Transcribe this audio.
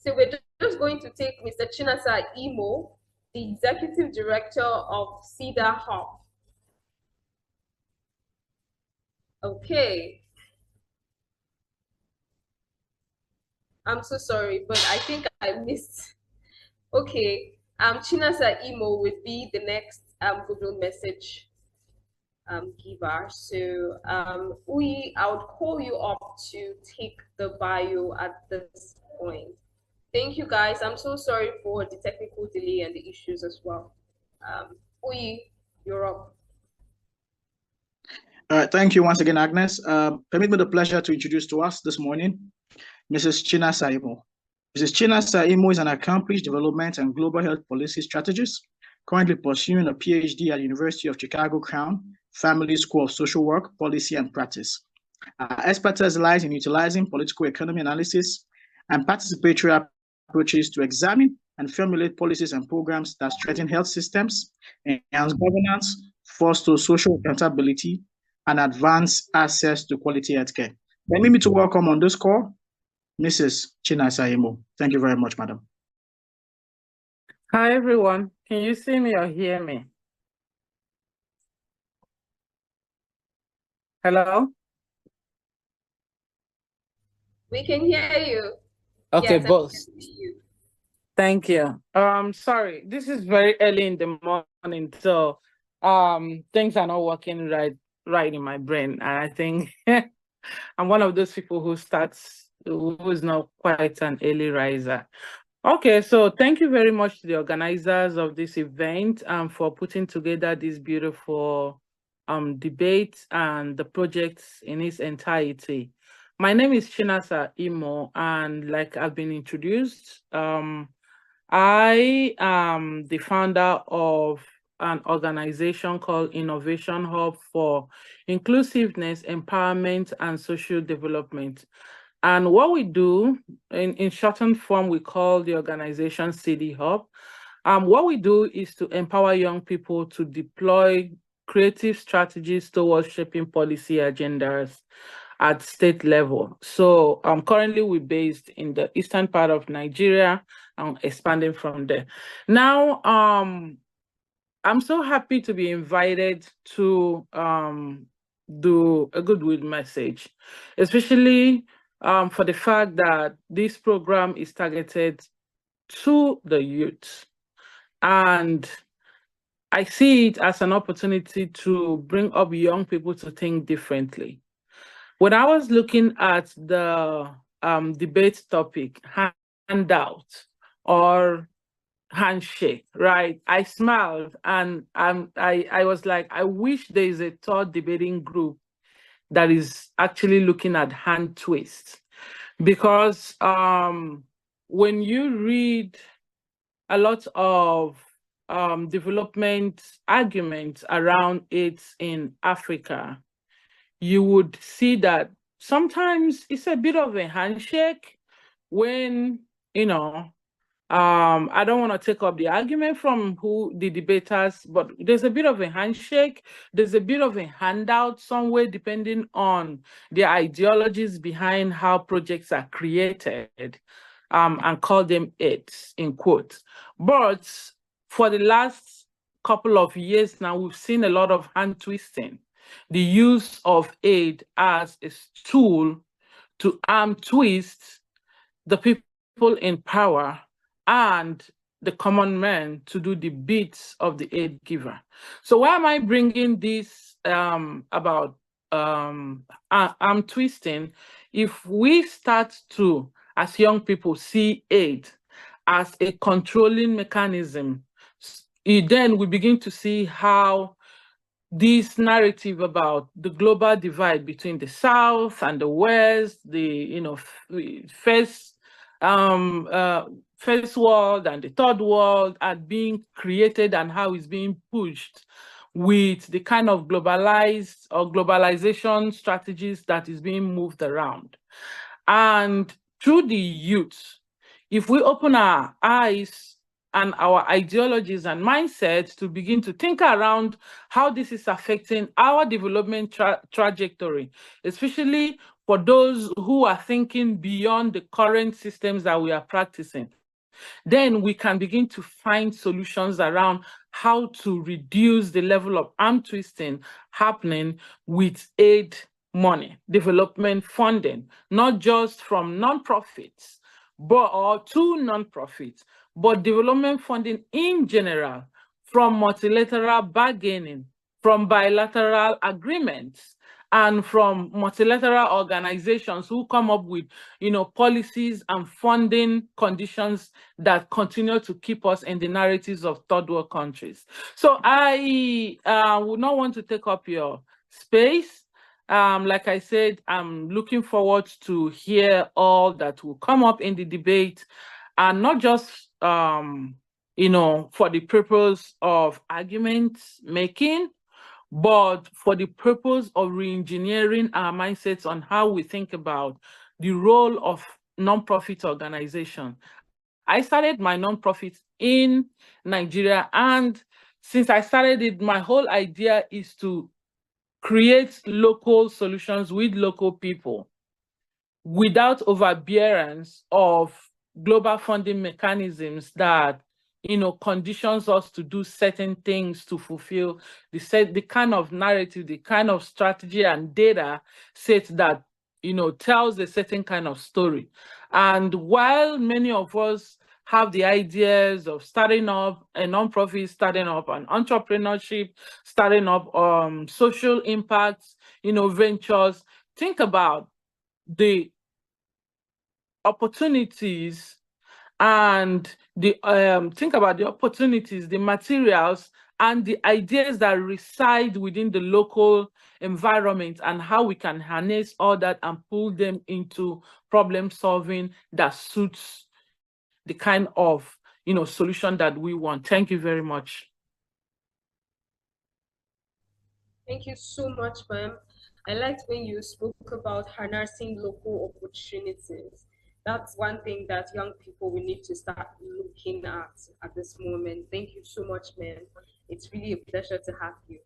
So we're just going to take Mr. Chinasa Imo, the Executive Director of Cedar Hub. Okay. I'm so sorry, but I think I missed. Okay. Chinasa Imo would be the next Google message giver. So I would call you up to take the bio at this point. Thank you guys. I'm so sorry for the technical delay and the issues as well. Uyi, you're up. All right, thank you once again, Agnes. Permit me the pleasure to introduce to us this morning Mrs. Chinasa Imo. Mrs. Chinasa Imo is an accomplished development and global health policy strategist, currently pursuing a PhD at the University of Chicago Crown Family School of Social Work, Policy and Practice. Our expertise lies in utilizing political economy analysis and participatory approaches to examine and formulate policies and programs that strengthen health systems, enhance governance, foster social accountability, and advance access to quality healthcare. Permit me to welcome on this call Mrs. Chinasa Imo. Thank you very much, madam. Hi, everyone. Can you see me or hear me? Hello? We can hear you. Okay, yes, boss. You. Thank you. Sorry, this is very early in the morning, so things are not working right in my brain. And I think I'm one of those people who is not quite an early riser. Okay, so thank you very much to the organizers of this event for putting together this beautiful debate and the projects in its entirety. My name is Chinasa Imo, and like I've been introduced, I am the founder of an organization called Innovation Hub for Inclusiveness, Empowerment, and Social Development. And what we do, in shortened form, we call the organization CD Hub. What we do is to empower young people to deploy creative strategies towards shaping policy agendas at state level. So currently we're based in the eastern part of Nigeria and expanding from there. Now, I'm so happy to be invited to do a goodwill message, especially for the fact that this program is targeted to the youth. And I see it as an opportunity to bring up young people to think differently. When I was looking at the debate topic, handout or handshake, right? I smiled and I was like, I wish there is a third debating group that is actually looking at hand twist. Because when you read a lot of development arguments around it in Africa, you would see that sometimes it's a bit of a handshake when, I don't want to take up the argument from who the debaters, but there's a bit of a handshake, there's a bit of a handout somewhere, depending on the ideologies behind how projects are created, and call them aids in quotes. But for the last couple of years now, we've seen a lot of hand twisting, the use of aid as a tool to arm twist the people in power and the common man to do the bits of the aid giver. So why am I bringing this about arm twisting? If we start to, as young people, see aid as a controlling mechanism, then we begin to see how this narrative about the global divide between the South and the West, the first world and the third world are being created, and how it's being pushed with the kind of globalized or globalization strategies that is being moved around. And through the youth, if we open our eyes and our ideologies and mindsets to begin to think around how this is affecting our development trajectory, especially for those who are thinking beyond the current systems that we are practicing, then we can begin to find solutions around how to reduce the level of arm twisting happening with aid money, development funding, not just from nonprofits, or to nonprofits, but development funding in general, from multilateral bargaining, from bilateral agreements, and from multilateral organizations who come up with, policies and funding conditions that continue to keep us in the narratives of third world countries. So I would not want to take up your space. Like I said, I'm looking forward to hear all that will come up in the debate, and not just for the purpose of argument making, but for the purpose of re-engineering our mindsets on how we think about the role of nonprofit organization. I started my nonprofit in Nigeria, and since I started it, my whole idea is to create local solutions with local people without overbearance of global funding mechanisms that conditions us to do certain things to fulfill the kind of narrative, the kind of strategy and data set that tells a certain kind of story. And while many of us have the ideas of starting up a nonprofit, starting up an entrepreneurship, starting up social impacts, ventures, think about the opportunities and think about the opportunities, the materials, and the ideas that reside within the local environment, and how we can harness all that and pull them into problem solving that suits the kind of solution that we want. Thank you very much. Thank you so much, ma'am. I liked when you spoke about harnessing local opportunities. That's one thing that young people will need to start looking at this moment. Thank you so much, ma'am. It's really a pleasure to have you.